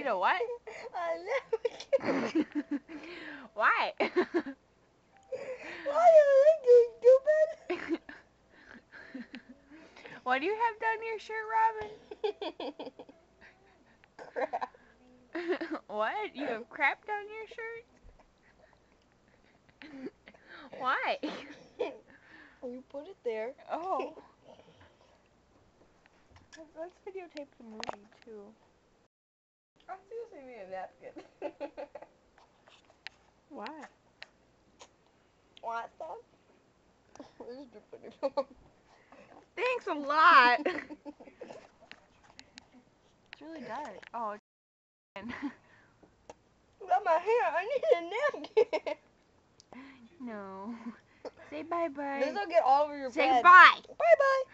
did a what? I love you. Why? Why are you stupid? What do you have down your shirt, Robin? Crap. What? You have crap down your shirt? Why? You put it there. Oh. Let's videotape the movie, too. I seriously need a napkin. Why? Want some? Where's the put it on? Thanks a lot. It's really dark. Oh, it's Got my hair. I need a napkin. No. Say bye-bye. This will get all over your Say bed. bye. Bye-bye.